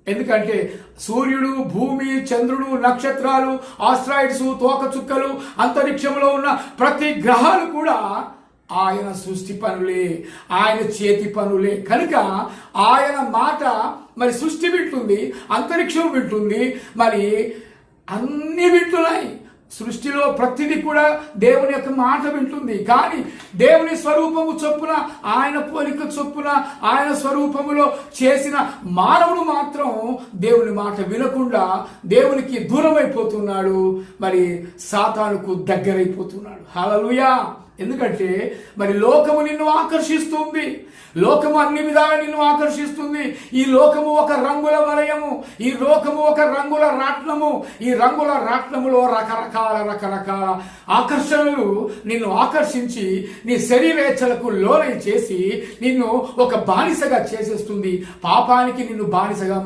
ఎందుకంటే సూర్యుడు, భూమి, చంద్రుడు, నక్షత్రాలు, ఆస్ట్రాయిడ్స్, తోకచుక్కలు, అంతరిక్షంలో ఉన్న ప్రతి గ్రహాలు కూడా ఆయన సృష్టి పనులే, ఆయన చేతి పనులే. కనుక ఆయన మాట మరి సృష్టి వింటుంది, అంతరిక్షం వింటుంది, మరి అన్నీ వింటున్నాయి. సృష్టిలో ప్రతిదీ కూడా దేవుని యొక్క మాట వింటుంది. కానీ దేవుని స్వరూపము చొప్పున, ఆయన పోలిక చొప్పున, ఆయన స్వరూపములో చేసిన మానవుడు మాత్రం దేవుని మాట వినకుండా దేవునికి దూరం అయిపోతున్నాడు, మరి సాతానుకు దగ్గరైపోతున్నాడు. హల్లెలూయా. ఎందుకంటే మరి లోకము నిన్ను ఆకర్షిస్తుంది, లోకము అన్ని విధాలా నిన్ను ఆకర్షిస్తుంది. ఈ లోకము ఒక రంగుల వలయము, ఈ లోకము ఒక రంగుల రాట్నము. ఈ రంగుల రాట్నములో రకరకాల ఆకర్షణలు నిన్ను ఆకర్షించి నీ శరీరేచ్ఛలకు లోనై చేసి నిన్ను ఒక బానిసగా చేసేస్తుంది. పాపానికి నిన్ను బానిసగా